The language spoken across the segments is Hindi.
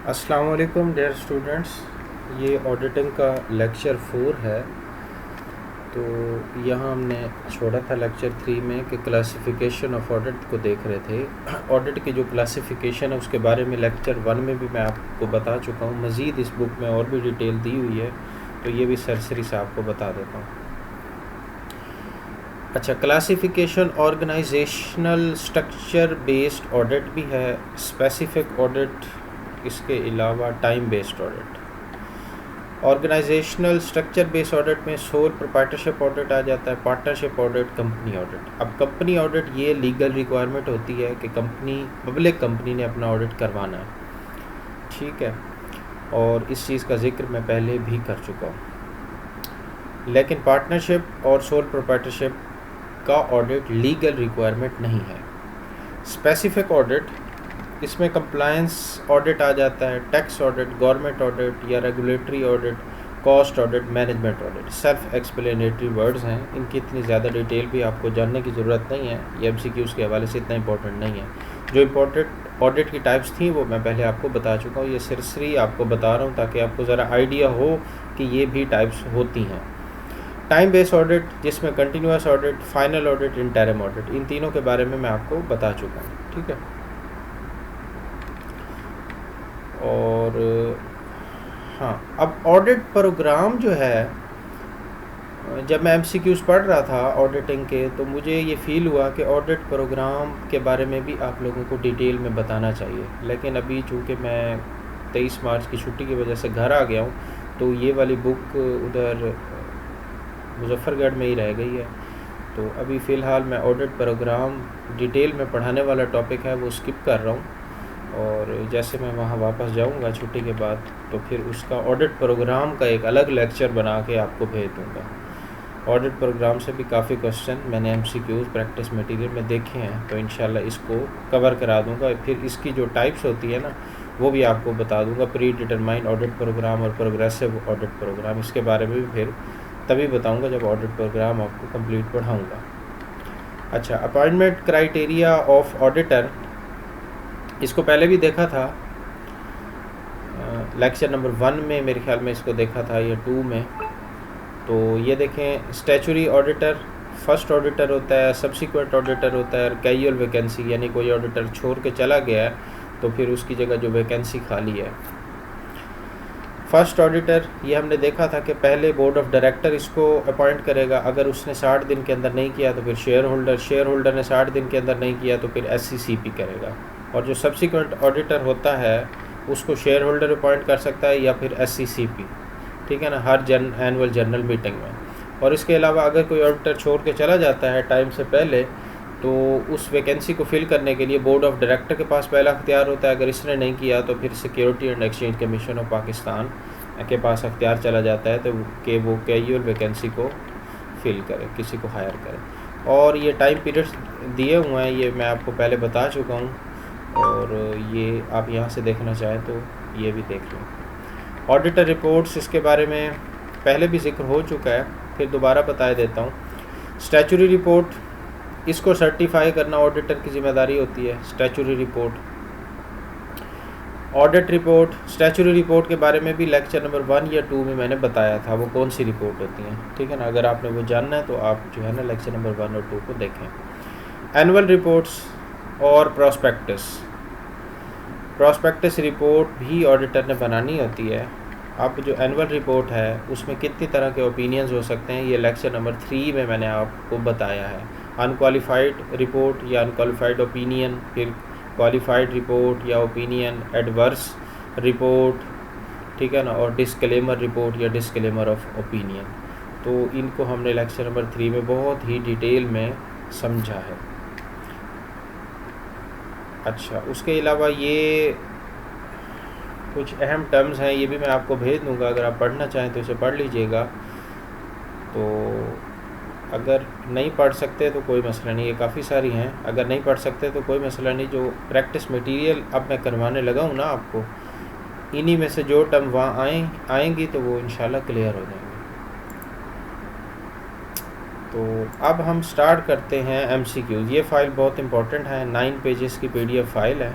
अस्सलाम वालेकुम डियर स्टूडेंट्स। ये ऑडिटिंग का लेक्चर 4 है। तो यहाँ हमने छोड़ा था लेक्चर 3 में कि क्लासिफिकेशन ऑफ ऑडिट को देख रहे थे। ऑडिट की जो क्लासिफिकेशन है उसके बारे में लेक्चर 1 में भी मैं आपको बता चुका हूँ। मज़ीद इस बुक में और भी डिटेल दी हुई है, तो ये भी सरसरी से आपको बता देता हूँ। अच्छा, classification organisational structure based audit भी है, स्पेसिफिक ऑडिट, इसके अलावा time based audit. Organisational structure based audit में सोल प्रोप्राइटरशिप ऑडिट आ जाता है, पार्टनरशिप ऑडिट, कंपनी ऑडिट। अब कंपनी ऑडिट ये लीगल रिक्वायरमेंट होती है कि पब्लिक कंपनी ने अपना ऑडिट करवाना है, ठीक है, और इस चीज़ का जिक्र मैं पहले भी कर चुका हूँ। लेकिन पार्टनरशिप और सोल प्रोप्राइटरशिप का ऑडिट लीगल रिक्वायरमेंट नहीं है। स्पेसिफिक ऑडिट, इसमें कंप्लायंस ऑडिट आ जाता है, टैक्स ऑडिट, गवर्नमेंट ऑडिट या regulatory audit, cost audit, management audit. Self explanatory words हैं, इनकी इतनी ज़्यादा डिटेल भी आपको जानने की ज़रूरत नहीं है, ये MCQs के हवाले से इतना इंपॉर्टेंट नहीं है। जो इम्पोर्टेंट ऑडिट की टाइप्स थी वो मैं पहले आपको बता चुका हूँ, ये सिरसरी आपको बता रहा हूँ ताकि आपको ज़रा आइडिया हो कि ये भी टाइप्स होती हैं। टाइम बेस्ड ऑडिट, जिसमें continuous audit, final audit, interim audit, इन तीनों के बारे में मैं आपको बता चुका हूँ, ठीक है। और हाँ, अब ऑडिट प्रोग्राम जो है, जब मैं MCQs पढ़ रहा था ऑडिटिंग के, तो मुझे ये फ़ील हुआ कि ऑडिट प्रोग्राम के बारे में भी आप लोगों को डिटेल में बताना चाहिए। लेकिन अभी चूँकि मैं 23 मार्च की छुट्टी की वजह से घर आ गया हूँ, तो ये वाली बुक उधर मुजफ्फरगढ़ में ही रह गई है। तो अभी फ़िलहाल मैं ऑडिट प्रोग्राम डिटेल में पढ़ाने वाला टॉपिक है वो स्किप कर रहा हूँ, और जैसे मैं वहाँ वापस जाऊँगा छुट्टी के बाद, तो फिर उसका ऑडिट प्रोग्राम का एक अलग लेक्चर बना के आपको भेज दूँगा। ऑडिट प्रोग्राम से भी काफ़ी क्वेश्चन मैंने MCQs प्रैक्टिस मटेरियल में देखे हैं, तो इंशाल्लाह इसको कवर करा दूँगा। फिर इसकी जो टाइप्स होती है ना, वो भी आपको बता दूँगा, प्री डिटरमाइंड ऑडिट प्रोग्राम और प्रोग्रेसिव ऑडिट प्रोग्राम। इसके बारे में भी फिर तभी बताऊँगा जब ऑडिट प्रोग्राम आपको कंप्लीट पढ़ाऊँगा। अच्छा, अपॉइंटमेंट क्राइटेरिया ऑफ ऑडिटर, इसको पहले भी देखा था लेक्चर नंबर 1 में, मेरे ख्याल में इसको देखा था, या 2 में। तो ये देखें, स्टैचुरी ऑडिटर फर्स्ट ऑडिटर होता है, सब्सिक्वेंट ऑडिटर होता है, और कैजुअल वैकेंसी, यानी कोई ऑडिटर छोड़ के चला गया है तो फिर उसकी जगह जो वैकेंसी खाली है। फर्स्ट ऑडिटर, ये हमने देखा था कि पहले बोर्ड ऑफ डायरेक्टर इसको अपॉइंट करेगा, अगर उसने 60 दिन के अंदर नहीं किया तो फिर शेयर होल्डर ने 60 दिन के अंदर नहीं किया तो फिर SCCP करेगा। और जो सब्सिक्वेंट ऑडिटर होता है उसको शेयर होल्डर अपॉइंट कर सकता है या फिर SCCP, ठीक है ना, हर एनुअल जनरल मीटिंग में। और इसके अलावा अगर कोई ऑडिटर छोड़ के चला जाता है टाइम से पहले, तो उस वैकेंसी को फिल करने के लिए बोर्ड ऑफ डायरेक्टर के पास पहला अख्तियार होता है। अगर इसने नहीं किया तो फिर security and exchange commission of Pakistan के पास अख्तियार चला जाता है, तो कि वो कैजुअल वैकेंसी को फिल करे, किसी को हायर करे। और ये टाइम पीरियड्स दिए हुए हैं, ये मैं आपको पहले बता चुका हूँ, और ये आप यहाँ से देखना चाहें तो ये भी देख लें। ऑडिटर रिपोर्ट्स, इसके बारे में पहले भी जिक्र हो चुका है, फिर दोबारा बता देता हूँ। स्टैचुरी रिपोर्ट, इसको सर्टिफाई करना ऑडिटर की ज़िम्मेदारी होती है, statutory report. Audit report, statutory report के बारे में भी लेक्चर नंबर 1 या 2 में मैंने बताया था वो कौन सी रिपोर्ट होती हैं, ठीक है ना। अगर आपने वो जानना है तो आप जो है ना लेक्चर नंबर 1 और 2 को देखें। एनुअल रिपोर्ट्स और प्रॉस्पेक्टस रिपोर्ट भी ऑडिटर ने बनानी होती है। अब जो एनुअल रिपोर्ट है उसमें कितनी तरह के ओपिनियंस हो सकते हैं, ये लेक्चर नंबर 3 में मैंने आपको बताया है। अनक्वालिफाइड रिपोर्ट या अनक्वालिफाइड ओपिनियन, फिर क्वालिफाइड रिपोर्ट या ओपिनियन, एडवर्स रिपोर्ट, ठीक है ना, और डिस्क्लेमर रिपोर्ट या डिस्क्लेमर ऑफ ओपिनियन। तो इनको हमने लेक्चर नंबर 3 में बहुत ही डिटेल में समझा है। अच्छा, उसके अलावा ये कुछ अहम टर्म्स हैं, ये भी मैं आपको भेज दूंगा, अगर आप पढ़ना चाहें तो इसे पढ़ लीजिएगा। तो अगर नहीं पढ़ सकते तो कोई मसला नहीं, ये काफ़ी सारी हैं, अगर नहीं पढ़ सकते तो कोई मसला नहीं। जो प्रैक्टिस मटेरियल अब मैं करवाने लगा हूँ ना आपको, इन्हीं में से जो टर्म वहाँ आएंगी तो वो इंशाल्लाह क्लियर हो जाएंगे। तो अब हम स्टार्ट करते हैं MCQs। ये फ़ाइल बहुत इंपॉर्टेंट है, 9 पेजेस की PDF फाइल है,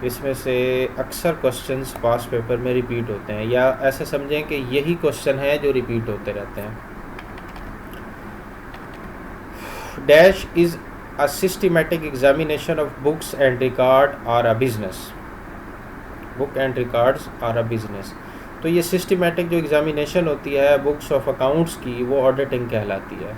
इसमें से अक्सर क्वेश्चंस पास पेपर में रिपीट होते हैं, या ऐसे समझें कि यही क्वेश्चन हैं जो रिपीट होते रहते हैं। Dash is a systematic examination of books and record are a business. Book and records are a business. तो ये सिस्टमैटिक जो एग्जामिनेशन होती है बुक्स ऑफ अकाउंट्स की, वो ऑडिटिंग कहलाती है।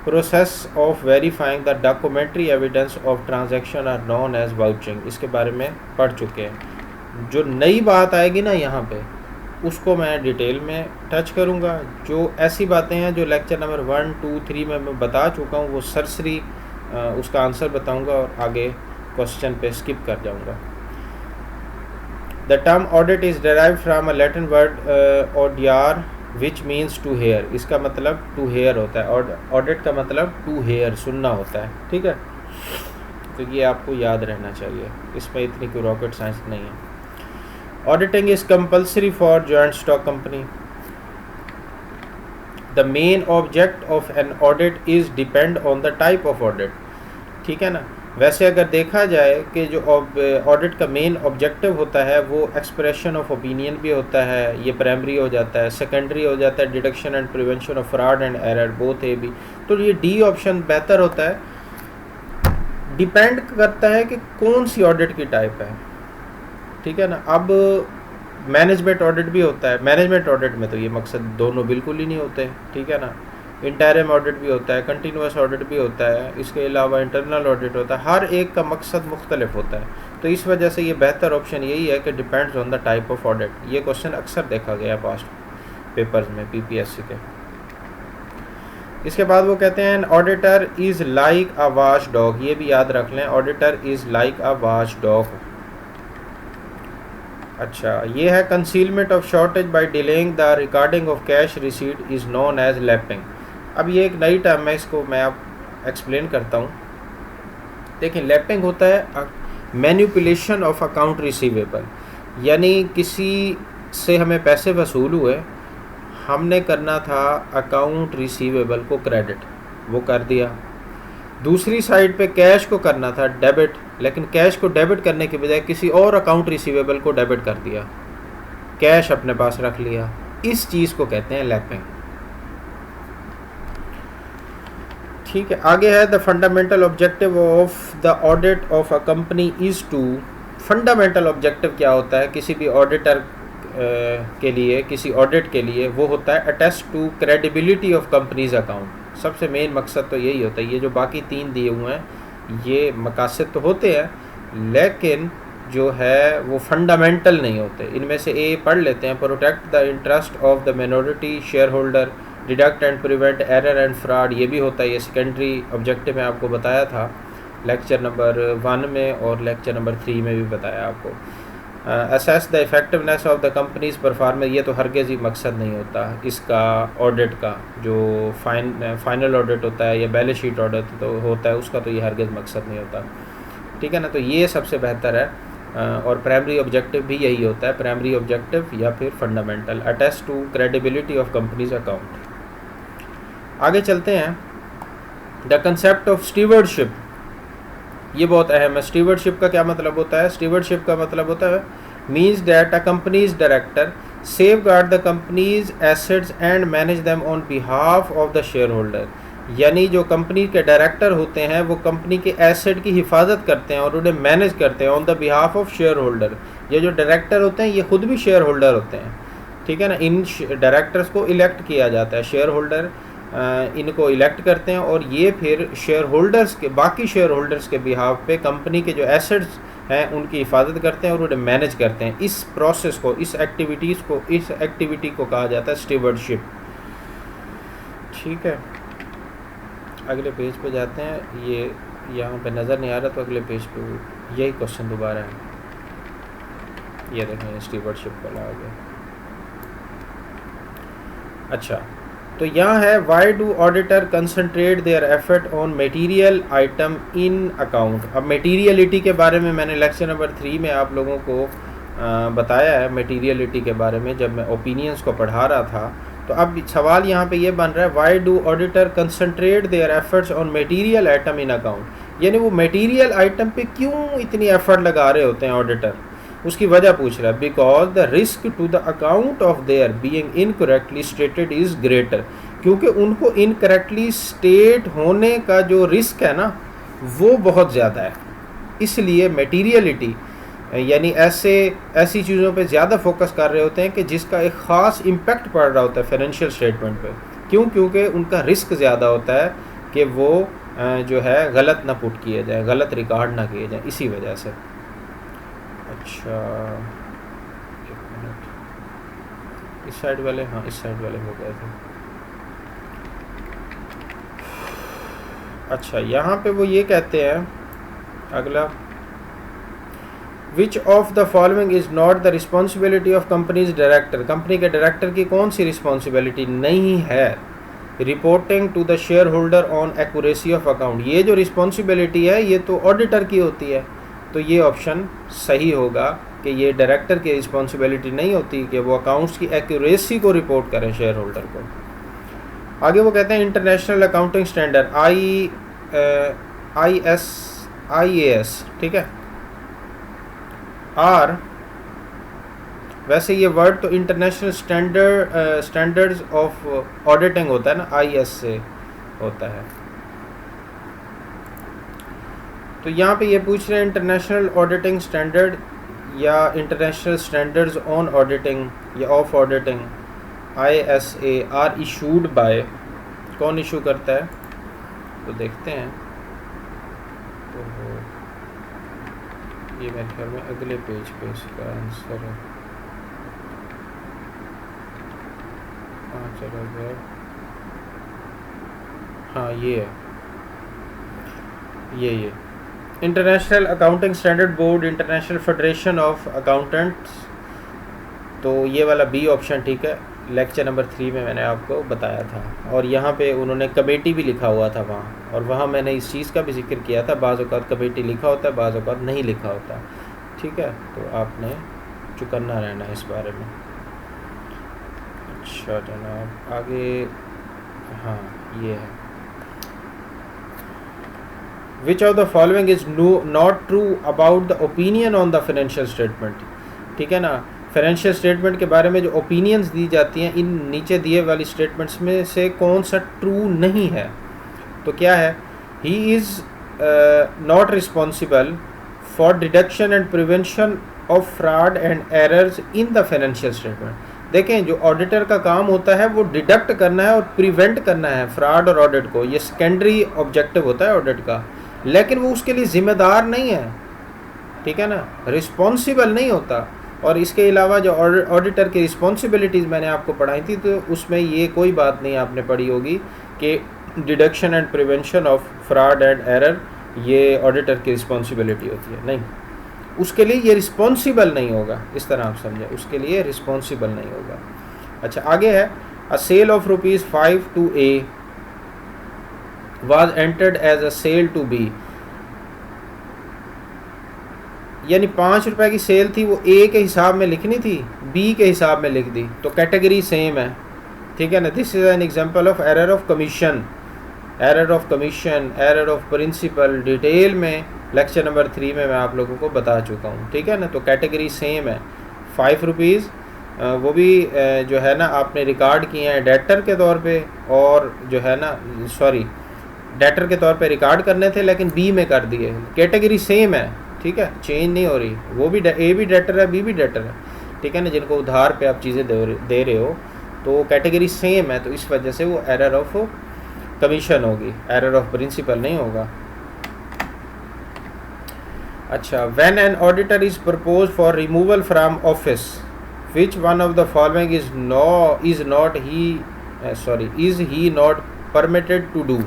Process of verifying the documentary evidence of transaction are known as vouching. इसके बारे में पढ़ चुके हैं। जो नई बात आएगी ना यहाँ पे, उसको मैं डिटेल में टच करूँगा। जो ऐसी बातें हैं जो लेक्चर नंबर 1, 2, 3 में मैं बता चुका हूँ, वो सरसरी उसका आंसर बताऊँगा और आगे क्वेश्चन पे स्किप कर जाऊँगा। The term audit is derived from a Latin word audiare which means to hear। इसका मतलब to hear होता है, और audit का मतलब to hear, सुनना होता है। ठीक है, तो ये आपको याद रहना चाहिए, इसमें इतनी कोई रॉकेट साइंस नहीं है। Auditing is compulsory for joint stock company। The main object of an audit is depend on the type of audit। ठीक है ना। वैसे अगर देखा जाए कि जो ऑडिट का मेन ऑब्जेक्टिव होता है वो एक्सप्रेशन ऑफ ओपिनियन भी होता है, ये प्राइमरी हो जाता है। सेकेंडरी हो जाता है detection and prevention of fraud and error, both A B. तो ये डी ऑप्शन बेहतर होता है। डिपेंड करता है कि कौन सी ऑडिट की टाइप है। ठीक है ना। अब मैनेजमेंट ऑडिट भी होता है। मैनेजमेंट ऑडिट में तो ये मकसद दोनों बिल्कुल ही नहीं होते। ठीक है ना। इंटरिम ऑडिट भी होता है, कंटिन्यूस ऑडिट भी होता है, इसके अलावा इंटरनल ऑडिट होता है। हर एक का मकसद मुख्तलिफ होता है। तो इस वजह से ये बेहतर ऑप्शन यही है कि depends on the type of audit. ये क्वेश्चन अक्सर देखा गया पास्ट पेपर्स में पीपीएससी के। इसके बाद वो कहते हैं auditor is like a watch dog. ये भी याद रख लें, auditor is like a watch dog. अच्छा, ये है concealment of shortage by delaying the recording of cash receipt is known as lapping. अब ये एक नई टर्म है, इसको मैं आप एक्सप्लेन करता हूँ। देखिए, लैपिंग होता है मैनिपुलेशन ऑफ अकाउंट रिसीवेबल, यानी किसी से हमें पैसे वसूल हुए, हमने करना था अकाउंट रिसीवेबल को क्रेडिट, वो कर दिया। दूसरी साइड पे कैश को करना था डेबिट, लेकिन कैश को डेबिट करने के बजाय किसी और अकाउंट रिसीवेबल को डेबिट कर दिया, कैश अपने पास रख लिया। इस चीज़ को कहते हैं लैपिंग। ठीक है, आगे है the fundamental objective of the audit of a company is to. Fundamental objective क्या होता है किसी भी ऑडिटर के लिए, किसी ऑडिट के लिए? वो होता है attest to credibility of company's account. सबसे मेन मकसद तो यही होता है। ये जो बाकी 3 दिए हुए हैं ये मकासद तो होते हैं, लेकिन जो है वो फंडामेंटल नहीं होते। इनमें से ए पढ़ लेते हैं। Protect the interest of the minority share holder, deduct and prevent error and fraud, ये भी होता है। ये सेकेंडरी ऑब्जेक्टिव में आपको बताया था लेक्चर नंबर 1 में, और लेक्चर नंबर 3 में भी बताया आपको। Assess the effectiveness of the companies performance, ये तो हरगिज़ ही मकसद नहीं होता इसका ऑडिट का। जो फाइनल ऑडिट होता है या बैलेंस शीट ऑडिट तो होता है, उसका तो ये हरगिज़ मकसद नहीं होता। ठीक है ना। तो ये सबसे बेहतर है, और प्राइमरी ऑब्जेक्टिव भी यही होता है, प्राइमरी ऑब्जेक्टिव या फिर fundamental, attest to credibility of company's account. आगे चलते हैं। द कंसेप्ट ऑफ स्टीवर्डशिप, ये बहुत अहम है। स्टीवर्डशिप का क्या मतलब होता है? स्टीवर्डशिप का मतलब होता है means that a companies director save guard the companies assets and manage them on behalf of the share holder. यानी जो कंपनी के डायरेक्टर होते हैं वो कंपनी के एसेट की हिफाजत करते हैं और उन्हें मैनेज करते हैं on the behalf of share holder. ये जो डायरेक्टर होते हैं ये खुद भी शेयर होल्डर होते हैं। ठीक है ना। इन डायरेक्टर्स को इलेक्ट किया जाता है, शेयर होल्डर इनको इलेक्ट करते हैं, और ये फिर शेयर होल्डर्स के, बाकी शेयर होल्डर्स के बिहाफ पे कंपनी के जो एसेट्स हैं उनकी हिफाजत करते हैं और उन्हें मैनेज करते हैं। इस प्रोसेस को, इस एक्टिविटी को कहा जाता है स्टीवर्डशिप। ठीक है, अगले पेज पे जाते हैं। ये यहाँ पे नज़र नहीं आ रहा तो अगले पेज पे यही क्वेश्चन दोबारा है। ये देखें, स्टीवर्डशिप वाला आ गया। अच्छा, तो यहाँ है why do auditor concentrate their effort on material item in account. अब मटेरियलिटी के बारे में मैंने लेक्चर नंबर 3 में आप लोगों को बताया है, मटेरियलिटी के बारे में, जब मैं ओपिनियंस को पढ़ा रहा था। तो अब सवाल यहाँ पे ये बन रहा है, why do auditor concentrate their efforts on material item in account. यानी वो मटेरियल आइटम पे क्यों इतनी एफर्ट लगा रहे होते हैं ऑडिटर? उसकी वजह पूछ रहा है, because the risk to the account of their being incorrectly stated is greater, क्योंकि उनको इनकरेक्टली स्टेट होने का जो रिस्क है ना वो बहुत ज़्यादा है, इसलिए मटीरियलिटी यानी ऐसी चीज़ों पे ज़्यादा फोकस कर रहे होते हैं कि जिसका एक ख़ास इम्पेक्ट पड़ रहा होता है फाइनेंशियल स्टेटमेंट पे। क्यों? क्योंकि उनका रिस्क ज़्यादा होता है कि वो जो है गलत ना पुट किए जाए, गलत रिकॉर्ड ना किए जाए, इसी वजह से। अच्छा एक मिनट, इस साइड वाले, हाँ इस साइड वाले हो गए थे। अच्छा यहाँ पे वो ये कहते हैं अगला, which of the following is not the responsibility of company's director, company के डायरेक्टर की कौन सी रिस्पॉन्सिबिलिटी नहीं है reporting to the share holder on accuracy of account. ये जो रिस्पॉन्सिबिलिटी है ये तो ऑडिटर की होती है, तो ये ऑप्शन सही होगा कि ये डायरेक्टर की रिस्पॉन्सिबिलिटी नहीं होती कि वो अकाउंट्स की एक्यूरेसी को रिपोर्ट करें शेयर होल्डर को। आगे वो कहते हैं इंटरनेशनल अकाउंटिंग स्टैंडर्ड IAS, ठीक है। आर, वैसे ये वर्ड तो इंटरनेशनल स्टैंडर्ड्स ऑफ ऑडिटिंग होता है ना, IS से होता है। तो यहाँ पे ये पूछ रहे हैं इंटरनेशनल ऑडिटिंग स्टैंडर्ड या इंटरनेशनल स्टैंडर्ड्स ऑन ऑडिटिंग या of auditing ISA are issued by, कौन इशू करता है तो देखते हैं। तो ये मेरे ख्याल में अगले पेज पे इसका आंसर है। हाँ चलो गया, हाँ ये है, ये international accounting standard board, international federation of accountants, तो ये वाला बी ऑप्शन ठीक है। लेक्चर नंबर 3 में मैंने आपको बताया था, और यहाँ पे उन्होंने कमेटी भी लिखा हुआ था वहाँ, और वहाँ मैंने इस चीज़ का भी जिक्र किया था, बाज़ औक़ात कमेटी लिखा होता है, बाज़ औक़ात नहीं लिखा होता, ठीक है, तो आपने चुकन्ना रहना है इस बारे में। अच्छा जनाब आगे, हाँ ये है, विच of the following is not true about the opinion on the financial statement, ठीक है ना। फाइनेंशियल स्टेटमेंट के बारे में जो ओपिनियंस दी जाती हैं इन नीचे दिए वाली स्टेटमेंट्स में से कौन सा ट्रू नहीं है, तो क्या है, he is not responsible for deduction and prevention of fraud and errors in the financial statement. देखें जो ऑडिटर का काम होता है वो डिडक्ट करना है और प्रिवेंट करना है फ्रॉड और ऑडिट को, ये सेकेंडरी ऑब्जेक्टिव होता है ऑडिट का, लेकिन वो उसके लिए ज़िम्मेदार नहीं है, ठीक है ना, रिस्पॉन्सिबल नहीं होता। और इसके अलावा जो ऑडिटर की रिस्पॉन्सिबिलिटीज़ मैंने आपको पढ़ाई थी तो उसमें ये कोई बात नहीं आपने पढ़ी होगी कि deduction and prevention of fraud and error ये ऑडिटर की रिस्पॉन्सिबिलिटी होती है, नहीं, उसके लिए ये रिस्पॉन्सिबल नहीं होगा, इस तरह आप समझें, उसके लिए रिस्पॉन्सिबल नहीं होगा। अच्छा आगे है, अ cell of ₹5 to A was entered as a sale to B, यानी ₹5 की सेल थी, वो A के हिसाब में लिखनी थी, B के हिसाब में लिख दी, तो कैटेगरी सेम है, ठीक है ना। This is an example of error of commission, error of commission, error of principle, detail में लेक्चर नंबर 3 में मैं आप लोगों को बता चुका हूँ, ठीक है ना। तो कैटेगरी सेम है, ₹5 वो भी जो है ना आपने रिकॉर्ड किए हैं डेटर के तौर पे, और जो है ना सॉरी डेटर के तौर पे रिकॉर्ड करने थे लेकिन बी में कर दिए, कैटेगरी सेम है, ठीक है, चेंज नहीं हो रही, वो भी ए भी डेटर है, बी भी डेटर है, ठीक है ना, जिनको उधार पे आप चीज़ें दे रहे हो, तो कैटेगरी सेम है, तो इस वजह से वो एरर ऑफ कमीशन होगी, एरर ऑफ प्रिंसिपल नहीं होगा। अच्छा, when an auditor is propose for removal from office, which one of the following is he not permitted to do.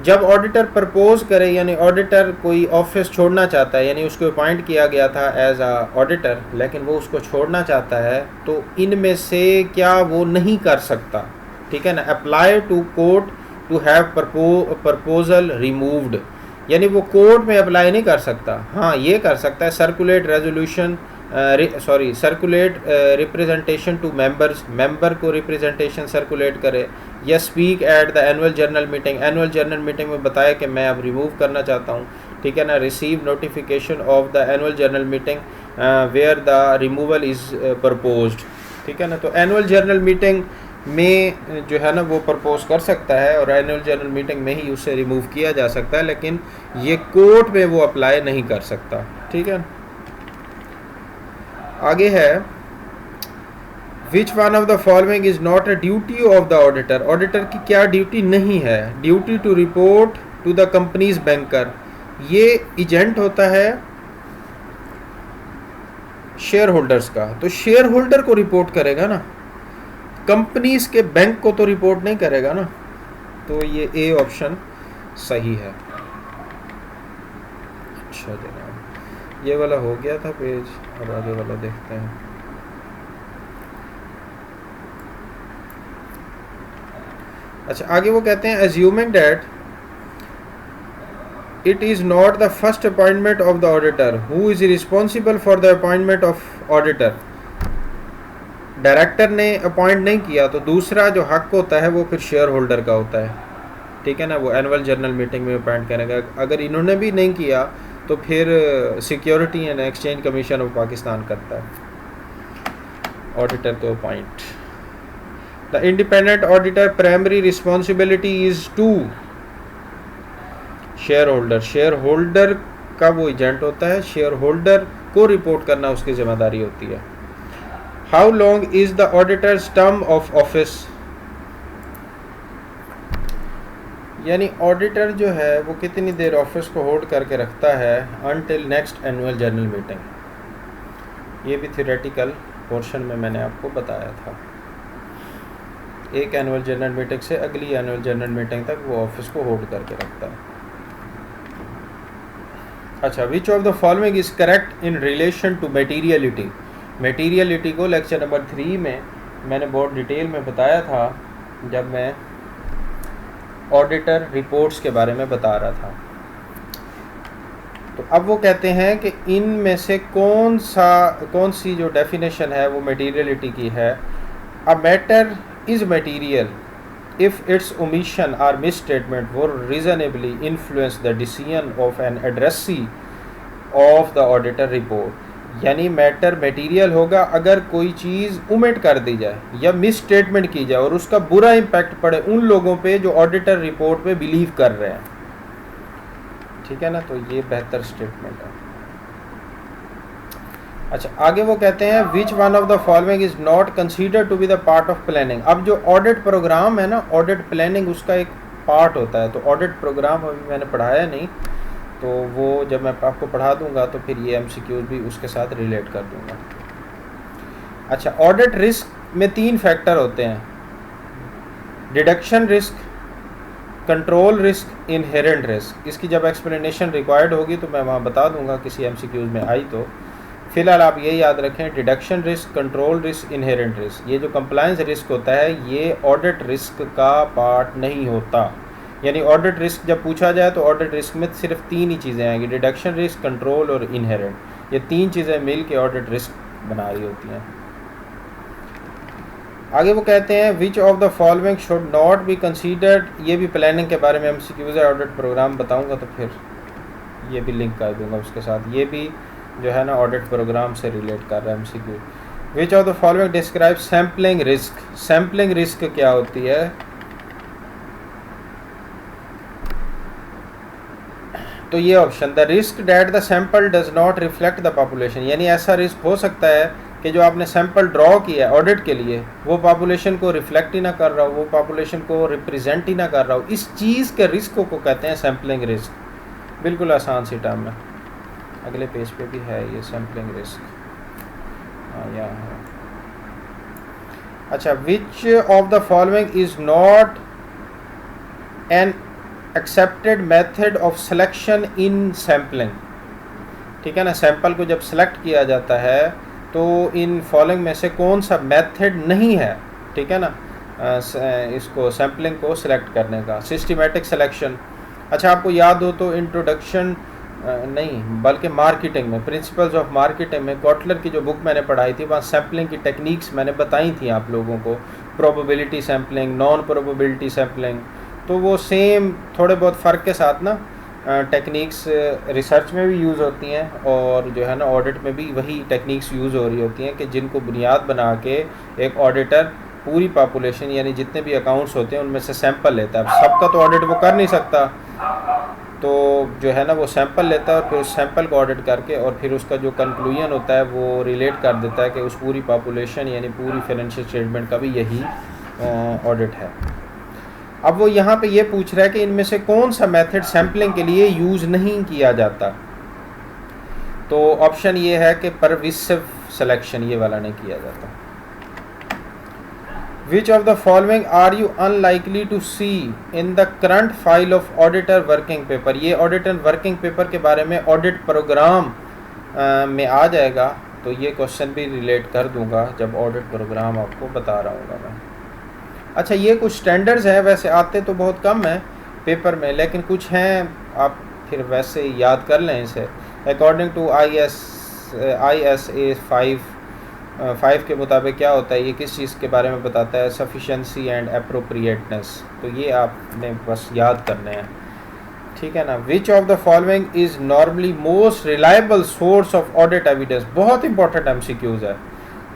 जब ऑडिटर प्रपोज करे, यानी ऑडिटर कोई ऑफिस छोड़ना चाहता है, यानी उसको अपॉइंट किया गया था एज आ ऑडिटर, लेकिन वो उसको छोड़ना चाहता है, तो इनमें से क्या वो नहीं कर सकता, ठीक है ना। Apply to court to have proposal removed, यानी वो कोर्ट में अप्लाई नहीं कर सकता, हाँ ये कर सकता है, circulate resolution circulate representation to members, member को रिप्रेजेंटेशन सर्कुलेट करे, या speak at the annual general meeting, annual general meeting में बताया कि मैं अब रिमूव करना चाहता हूँ, ठीक है ना, receive notification of the annual general meeting where the removal is proposed, ठीक है ना। तो एनुअल जनरल मीटिंग में जो है ना वो प्रपोज कर सकता है और एनुअल जनरल मीटिंग में ही उसे रिमूव किया जा सकता है, लेकिन ये कोर्ट में वो अप्लाई नहीं कर सकता, ठीक है। आगे है which one of the following is not a duty of the auditor, auditor की क्या ड्यूटी नहीं है, duty to report to the company's banker, ये एजेंट होता है शेयर होल्डर्स का, तो शेयर होल्डर को रिपोर्ट करेगा ना, कंपनीज के बैंक को तो रिपोर्ट नहीं करेगा ना, तो ये ए ऑप्शन सही है। अच्छा जनाब, ये वाला हो गया था पेज, अब आगे वाला देखते हैं। अच्छा आगे वो कहते हैं assuming that it is not the first appointment of the auditor who is responsible for the appointment of auditor, director ने अपॉइंट नहीं किया तो दूसरा जो हक होता है वो फिर शेयर होल्डर का होता है, ठीक है ना, वो एनुअल जनरल मीटिंग में अपॉइंट करेगा। अगर इन्होंने भी नहीं किया तो फिर security and exchange commission of Pakistan करता है ऑडिटर को appoint. The independent auditor primary responsibility is to share holder, share holder का वो एजेंट होता है, शेयर होल्डर को रिपोर्ट करना उसकी जिम्मेदारी होती है। How long is the auditors term of office, यानी ऑडिटर जो है वो कितनी देर ऑफिस को होल्ड करके रखता है until next annual general meeting. ये भी थ्योरेटिकल पोर्शन में मैंने आपको बताया था, एक एनुअल जनरल मीटिंग से अगली एनुअल जनरल मीटिंग तक वो ऑफिस को होल्ड करके रखता है। अच्छा, which of the following is correct in relation to materiality, materiality को लेक्चर नंबर 3 में मैंने बहुत डिटेल में बताया था जब मैं ऑडिटर रिपोर्ट्स के बारे में बता रहा था। तो अब वो कहते हैं कि इन में से कौन सी जो डेफिनेशन है वो मटीरियलिटी की है। A matter is material if its omission और misstatement would reasonably influence the decision of an addressee of the auditor report, यानी मैटर मटेरियल होगा अगर कोई चीज़ ओमिट कर दी जाए या मिस स्टेटमेंट की जाए और उसका बुरा इम्पैक्ट पड़े उन लोगों पे जो ऑडिटर रिपोर्ट पे बिलीव कर रहे हैं, ठीक है ना, तो ये बेहतर स्टेटमेंट है। अच्छा आगे वो कहते हैं which one of the following is not considered to be the part of planning. अब जो ऑडिट प्रोग्राम है ना, ऑडिट प्लानिंग उसका एक पार्ट होता है, तो ऑडिट प्रोग्राम अभी मैंने पढ़ाया नहीं, तो वो जब मैं आपको पढ़ा दूंगा तो फिर ये MCQs भी उसके साथ रिलेट कर दूंगा। अच्छा, ऑडिट रिस्क में 3 फैक्टर होते हैं, deduction risk, control risk, inherent risk. इसकी जब एक्सप्लेनेशन रिक्वायर्ड होगी तो मैं वहाँ बता दूंगा किसी MCQs में आई तो। फिलहाल आप ये याद रखें, deduction risk, control risk, inherent risk. ये जो कंप्लायंस रिस्क होता है ये ऑडिट रिस्क का पार्ट नहीं होता, यानी ऑडिट रिस्क जब पूछा जाए तो ऑडिट रिस्क में सिर्फ 3 ही चीज़ें आएंगी, डिडक्शन रिस्क, कंट्रोल और इनहेरेंट। ये 3 चीज़ें मिल के ऑडिट रिस्क बना रही होती हैं। आगे वो कहते हैं विच of the following should not be considered, ये भी प्लानिंग के बारे में MCQs है, ऑडिट प्रोग्राम बताऊंगा तो फिर ये भी लिंक कर दूंगा उसके साथ, ये भी जो है ना ऑडिट प्रोग्राम से रिलेट कर रहा है MCQ। Which of the following describe sampling risk, sampling risk क्या होती है, तो ये option the risk that the sample does not reflect the population, यानी ऐसा रिस्क हो सकता है कि जो आपने सैंपल ड्रॉ किया है ऑडिट के लिए वो पॉपुलेशन को रिफ्लेक्ट ही ना कर रहा हो, वो पॉपुलेशन को रिप्रेजेंट ही ना कर रहा हो, इस चीज़ के रिस्क को कहते हैं सैम्पलिंग रिस्क। बिल्कुल आसान सी टर्म है, अगले पेज पे भी है ये सैम्पलिंग रिस्क, हाँ यहाँ है। अच्छा, which of the following is not an accepted method of selection in sampling, ठीक है ना, सैंपल को जब सेलेक्ट किया जाता है तो इन फॉलोइंग में से कौन सा मेथड नहीं है, ठीक है ना, इसको सैम्पलिंग को सिलेक्ट करने का, सिस्टमेटिक सिलेक्शन। अच्छा आपको याद हो तो इंट्रोडक्शन नहीं बल्कि मार्केटिंग में, प्रिंसिपल्स ऑफ मार्केटिंग में कॉटलर की जो बुक मैंने पढ़ाई थी वहाँ सैम्पलिंग की टेक्निक्स मैंने बताई थी आप लोगों को, probability sampling, non probability sampling, तो वो सेम थोड़े बहुत फ़र्क के साथ ना टेक्निक्स रिसर्च में भी यूज़ होती हैं और जो है ना ऑडिट में भी वही टेक्निक्स यूज़ हो रही होती हैं कि जिनको बुनियाद बना के एक ऑडिटर पूरी पॉपुलेशन यानी जितने भी अकाउंट्स होते हैं उनमें से सैंपल लेता है। अब सबका तो ऑडिट वो कर नहीं सकता, तो जो है ना वो सैंपल लेता है और फिर उस सैंपल को ऑडिट करके और फिर उसका जो कंक्लूजन होता है वो रिलेट कर देता है कि उस पूरी पॉपुलेशन यानी पूरी फाइनेंशियल स्टेटमेंट का भी यही ऑडिट है। अब वो यहाँ पे ये पूछ रहा है कि इनमें से कौन सा मेथड सैम्पलिंग के लिए यूज़ नहीं किया जाता। तो ऑप्शन ये है कि परमिसिव सिलेक्शन, ये वाला नहीं किया जाता। Which of the following are you unlikely to see in the current file of auditor working paper? ये auditor working paper के बारे में ऑडिट प्रोग्राम में आ जाएगा, तो ये क्वेश्चन भी रिलेट कर दूंगा जब ऑडिट प्रोग्राम आपको बता रहा हूँ मैं। अच्छा, ये कुछ स्टैंडर्ड्स हैं, वैसे आते तो बहुत कम है पेपर में, लेकिन कुछ हैं, आप फिर वैसे याद कर लें इसे। अकॉर्डिंग टू ISA 5 के मुताबिक क्या होता है, ये किस चीज़ के बारे में बताता है, सफिशेंसी एंड अप्रोप्रिएटनेस। तो ये आपने बस याद करने हैं, ठीक है ना। विच of the following is normally most reliable source of audit evidence, बहुत इंपॉर्टेंट MCQs है,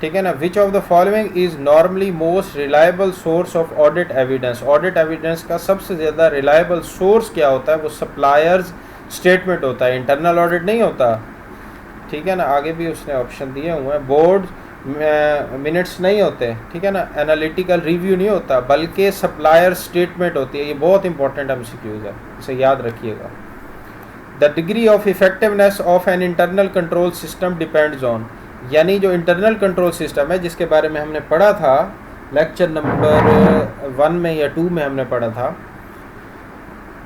ठीक है ना। विच of the following is normally most reliable source of audit evidence, audit evidence का सबसे ज़्यादा रिलायबल सोर्स क्या होता है, वो सप्लायर्स स्टेटमेंट होता है, इंटरनल ऑडिट नहीं होता, ठीक है ना। आगे भी उसने ऑप्शन दिए हुए हैं, बोर्ड मिनट्स नहीं होते, ठीक है ना, एनालिटिकल रिव्यू नहीं होता, बल्कि सप्लायर स्टेटमेंट होती है। ये बहुत इंपॉर्टेंट MCQs है, इसे याद रखिएगा। The degree of effectiveness of an internal control system depends on, यानी जो इंटरनल कंट्रोल सिस्टम है जिसके बारे में हमने पढ़ा था लेक्चर नंबर 1 में या 2 में हमने पढ़ा था,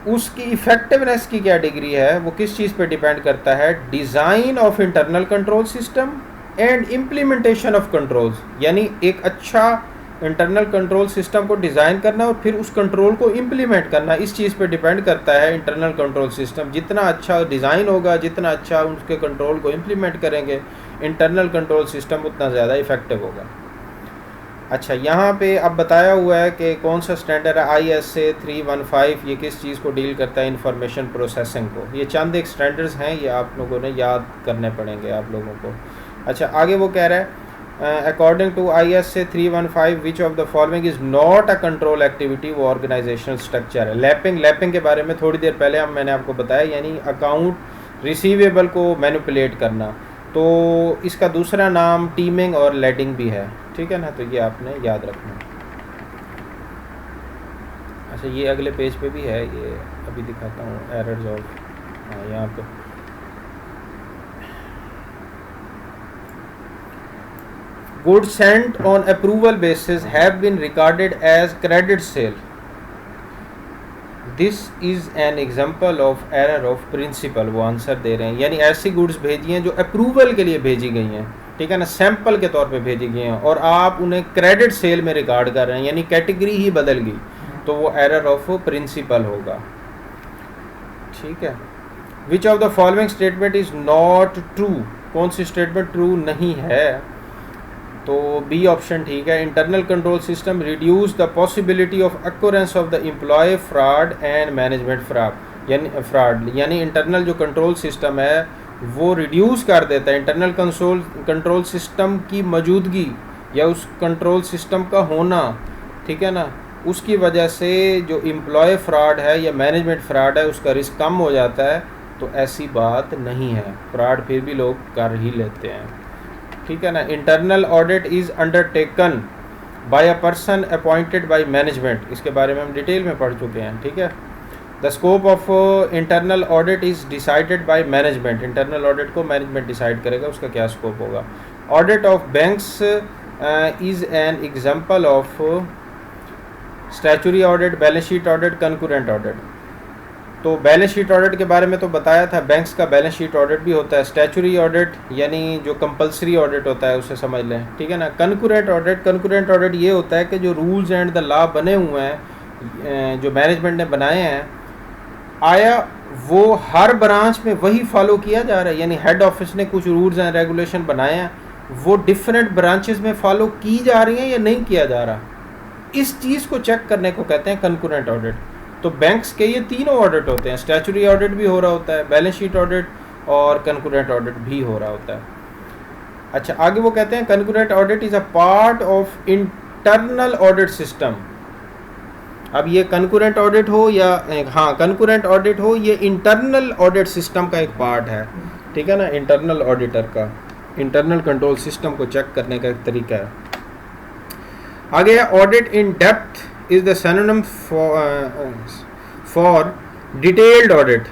उसकी इफेक्टिवनेस की क्या डिग्री है, वो किस चीज़ पे डिपेंड करता है, design of internal control system and implementation of controls, यानी एक अच्छा इंटरनल कंट्रोल सिस्टम को डिज़ाइन करना और फिर उस कंट्रोल को इम्प्लीमेंट करना, इस चीज़ पे डिपेंड करता है इंटरनल कंट्रोल सिस्टम। जितना अच्छा डिज़ाइन होगा, जितना अच्छा उसके कंट्रोल को इम्प्लीमेंट करेंगे इंटरनल कंट्रोल सिस्टम, उतना ज़्यादा इफेक्टिव होगा। अच्छा, यहाँ पे अब बताया हुआ है कि कौन सा स्टैंडर्ड है, ISA 315, ये किस चीज़ को डील करता है, इंफॉर्मेशन प्रोसेसिंग को। ये चंद एक स्टैंडर्ड्स हैं, ये आप लोगों ने याद करने पड़ेंगे आप लोगों को। अच्छा, आगे वो कह रहा है according to ISA 315 which of the following is not a control activity, वो ऑर्गेनाइजेशनल स्ट्रक्चर है। लैपिंग के बारे में थोड़ी देर पहले मैंने आपको बताया, यानी अकाउंट रिसीवेबल को मैनिपुलेट करना, तो इसका दूसरा नाम टीमिंग और लेडिंग भी है, ठीक है ना, तो ये आपने याद रखना। अच्छा, ये अगले पेज पे भी है, ये अभी दिखाता हूँ, एरर्स ऑफ, हाँ यहाँ पे goods sent on approval basis have been regarded as credit sale. This is an example of error of principle, वो आंसर दे रहे हैं, यानी ऐसी गुड्स भेजी हैं जो अप्रूवल के लिए भेजी गई हैं, ठीक है ना, सैंपल के तौर पे भेजी गई हैं और आप उन्हें क्रेडिट सेल में रिकॉर्ड कर रहे हैं, यानी कैटेगरी ही बदल गई, तो वो एरर ऑफ प्रिंसिपल होगा, ठीक है। विच of the following statement is not true, कौन सी स्टेटमेंट ट्रू नहीं है, तो बी ऑप्शन ठीक है। Internal control system reduce the possibility of occurrence of the employee fraud and management fraud, यानी इंटरनल जो कंट्रोल सिस्टम है वो रिड्यूस कर देता है इंटरनल कंट्रोल सिस्टम की मौजूदगी या उस कंट्रोल सिस्टम का होना, ठीक है ना, उसकी वजह से जो एम्प्लॉय फ्रॉड है या मैनेजमेंट फ्रॉड है उसका रिस्क कम हो जाता है। तो ऐसी बात नहीं है, फ्रॉड फिर भी लोग कर ही लेते हैं, ठीक है ना। Internal audit is undertaken by a person appointed by management, इसके बारे में हम डिटेल में पढ़ चुके हैं, ठीक है। The scope of internal audit is decided by management, internal audit को मैनेजमेंट डिसाइड करेगा उसका क्या स्कोप होगा। Audit of banks is an example of statutory audit, balance sheet audit, concurrent audit. तो बैलेंस शीट ऑडिट के बारे में तो बताया था, बैंक्स का बैलेंस शीट ऑडिट भी होता है। स्टैचुरी ऑडिट यानी जो कंपलसरी ऑडिट होता है उसे समझ लें, ठीक है ना। कंकरेंट ऑडिट ये होता है कि जो रूल्स एंड द लॉ बने हुए हैं जो मैनेजमेंट ने बनाए हैं, आया वो हर ब्रांच में वही फॉलो किया जा रहा है, यानी हेड ऑफिस ने कुछ रूल्स एंड रेगुलेशन बनाए हैं, वो डिफरेंट ब्रांचेस में फॉलो की जा रही हैं या नहीं किया जा रहा, इस चीज़ को चेक करने को कहते हैं कंकरेंट ऑडिट। तो बैंक्स के ये तीनों ऑडिट होते हैं, स्टैचुटरी ऑडिट भी हो रहा होता है, बैलेंस शीट ऑडिट और कंकरेंट ऑडिट भी हो रहा होता है। अच्छा, आगे वो कहते हैं concurrent audit is a part of internal audit system. अब ये कंकरेंट ऑडिट हो या हाँ कंकरेंट ऑडिट हो, ये इंटरनल ऑडिट सिस्टम का एक पार्ट है, ठीक है ना, इंटरनल ऑडिटर का, इंटरनल कंट्रोल सिस्टम को चेक करने का एक तरीका है। आगे audit in depth is the synonym for detailed audit,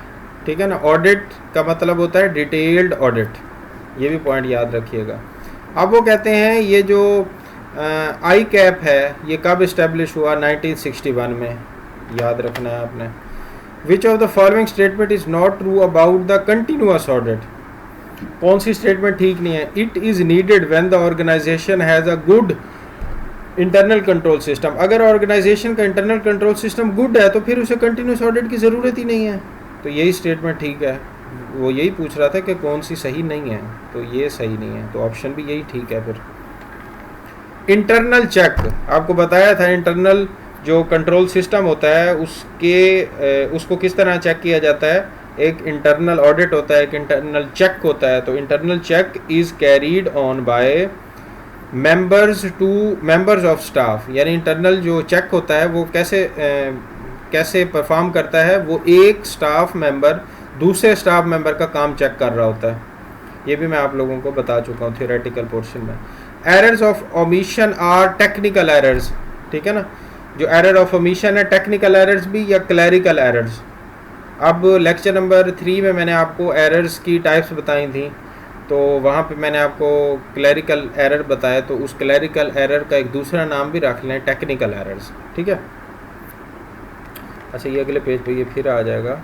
ठीक है ना। ऑडिट का मतलब होता है डिटेल्ड ऑडिट, ये भी पॉइंट याद रखिएगा। अब वो कहते हैं ये जो आई कैप है ये कब इस्टेब्लिश हुआ, 1961 में, याद रखना है आपने। Which of the following statement is not true about the continuous audit, कौन सी स्टेटमेंट ठीक नहीं है। It is needed when the organisation has a good internal control system, अगर ऑर्गेनाइजेशन का इंटरनल कंट्रोल सिस्टम गुड है तो फिर उसे कंटिन्यूस ऑडिट की ज़रूरत ही नहीं है, तो यही स्टेटमेंट ठीक है। वो यही पूछ रहा था कि कौन सी सही नहीं है, तो ये सही नहीं है, तो ऑप्शन भी यही ठीक है। फिर इंटरनल चेक, आपको बताया था इंटरनल जो कंट्रोल सिस्टम होता है उसको किस तरह चेक किया जाता है। एक इंटरनल ऑडिट होता है, एक इंटरनल चेक होता है। तो internal check is carried on by members of staff, यानी इंटरनल जो चेक होता है वो कैसे परफॉर्म करता है, वो एक स्टाफ मेंबर दूसरे स्टाफ मेंबर का काम चेक कर रहा होता है। ये भी मैं आप लोगों को बता चुका हूँ थियोरेटिकल पोर्शन में। Errors of omission are technical errors, ठीक है ना। जो एरर ऑफ ओमिशन है टेक्निकल एरर्स भी या क्लैरिकल एरर्स। अब लेक्चर नंबर 3 में मैंने आपको एरर्स की टाइप्स बताई थी, तो वहाँ पे मैंने आपको क्लैरिकल एरर बताया, तो उस क्लैरिकल एरर का एक दूसरा नाम भी रख लें टेक्निकल एरर्स, ठीक है। अच्छा, ये अगले पेज पे ये फिर आ जाएगा,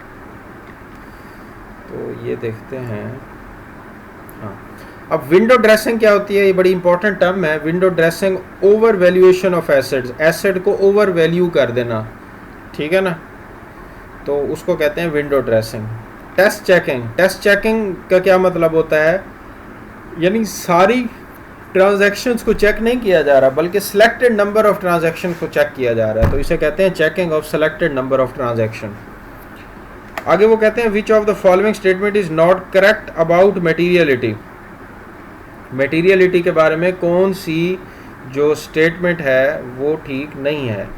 तो ये देखते हैं। हाँ, अब विंडो ड्रेसिंग क्या होती है, ये बड़ी इंपॉर्टेंट टर्म है। Window dressing overvaluation of assets, asset को ओवर वैल्यू कर देना, ठीक है ना, तो उसको कहते हैं window dressing. Test checking, test checking का क्या मतलब होता है, यानी सारी ट्रांजैक्शंस को चेक नहीं किया जा रहा बल्कि सिलेक्टेड नंबर ऑफ ट्रांजैक्शन को चेक किया जा रहा है, तो इसे कहते हैं checking of selected number of transaction. आगे वो कहते हैं विच of the following statement is not correct about materiality, materiality के बारे में कौन सी जो स्टेटमेंट है वो ठीक नहीं है।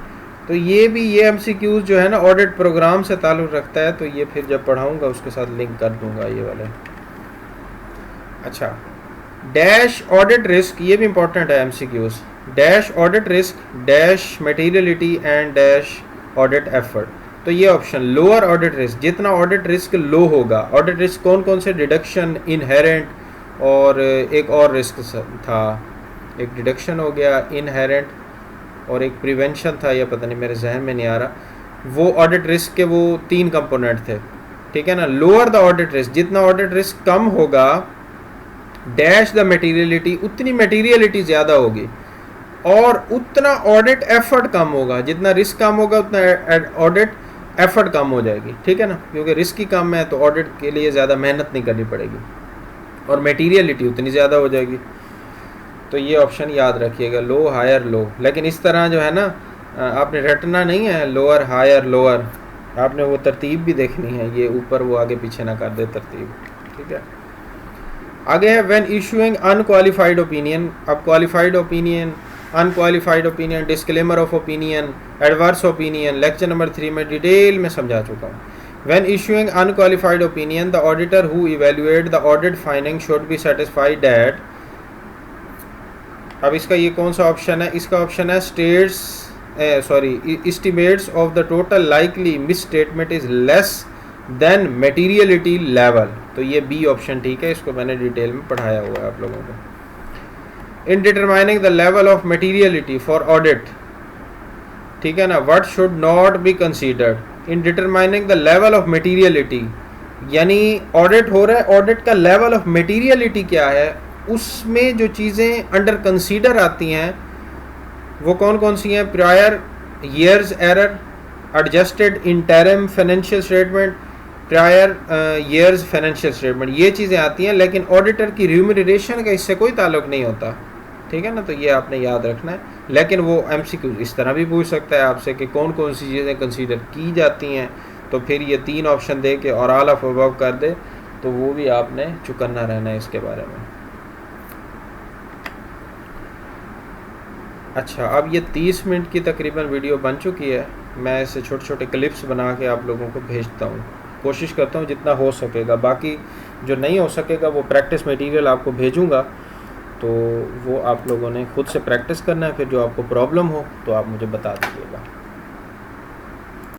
तो ये एमसीक्यूज जो है ना ऑडिट प्रोग्राम से ताल्लुक़ रखता है, तो ये फिर जब पढ़ाऊंगा उसके साथ लिंक कर दूंगा ये वाले। अच्छा, डैश ऑडिट रिस्क, ये भी इंपॉर्टेंट है MCQs. Dash audit risk, dash materiality and dash audit effort. तो ये ऑप्शन लोअर ऑडिट रिस्क, जितना ऑडिट रिस्क लो होगा। ऑडिट रिस्क कौन कौन से, डिडक्शन, इनहेरेंट और एक और रिस्क था, एक डिडक्शन हो गया, इनहेरेंट और एक प्रिवेंशन था, या पता नहीं मेरे जहन में नहीं आ रहा। वो ऑडिट रिस्क के वो 3 कंपोनेंट थे, ठीक है ना। लोअर द ऑडिट रिस्क, जितना ऑडिट रिस्क कम होगा, डैश द मटीरियलिटी, उतनी मटीरियलिटी ज़्यादा होगी, और उतना ऑडिट एफर्ट कम होगा। जितना रिस्क कम होगा उतना ऑडिट एफर्ट कम हो जाएगी, ठीक है ना, क्योंकि रिस्क ही कम है तो ऑडिट के लिए ज़्यादा मेहनत नहीं करनी पड़ेगी, और मटीरियलिटी उतनी ज़्यादा हो जाएगी। तो ये ऑप्शन याद रखिएगा, लो हायर लो। लेकिन इस तरह जो है ना आपने रटना नहीं है लोअर हायर लोअर, आपने वो तरतीब भी देखनी है, ये ऊपर वो आगे पीछे ना कर दे तरतीब, ठीक है। आगे है व्हेन इशूइंग अनक्वालिफाइड ओपिनियन। अब qualified opinion, unqualified opinion, disclaimer of opinion, adverse opinion, lecture number 3 में डिटेल में समझा चुका हूँ। When issuing unqualified opinion, the auditor who evaluate the audit finding should be satisfied that। अब इसका ये कौन सा ऑप्शन है, इसका ऑप्शन है estimates of the total likely misstatement is less than materiality level। तो ये बी ऑप्शन ठीक है, इसको मैंने डिटेल में पढ़ाया हुआ है आप लोगों को। In determining the level of materiality for audit, ठीक है ना, what should not be considered in determining the level of materiality, यानी ऑडिट हो रहा है, ऑडिट का लेवल ऑफ मटीरियलिटी क्या है, उसमें जो चीज़ें अंडर कंसीडर आती हैं वो कौन कौन सी हैं। Prior years error, adjusted interim financial statement, prior years financial statement, ये चीज़ें आती हैं। लेकिन ऑडिटर की रिम्यूनरेशन का इससे कोई ताल्लुक नहीं होता, ठीक है ना। तो ये आपने याद रखना है। लेकिन वो एमसीक्यू इस तरह भी पूछ सकता है आपसे कि कौन कौन सी चीज़ें कंसीडर की जाती हैं, तो फिर ये 3 ऑप्शन दे के और ऑल ऑफ अबव कर दे, तो वो भी आपने चुकन्ना रहना है इसके बारे में। अच्छा, अब ये 30 मिनट की तकरीबन वीडियो बन चुकी है। मैं इसे छोटे छोटे क्लिप्स बना के आप लोगों को भेजता हूँ, कोशिश करता हूँ जितना हो सकेगा। बाकी जो नहीं हो सकेगा वो प्रैक्टिस मटेरियल आपको भेजूँगा, तो वो आप लोगों ने खुद से प्रैक्टिस करना है। फिर जो आपको प्रॉब्लम हो तो आप मुझे बता दीजिएगा।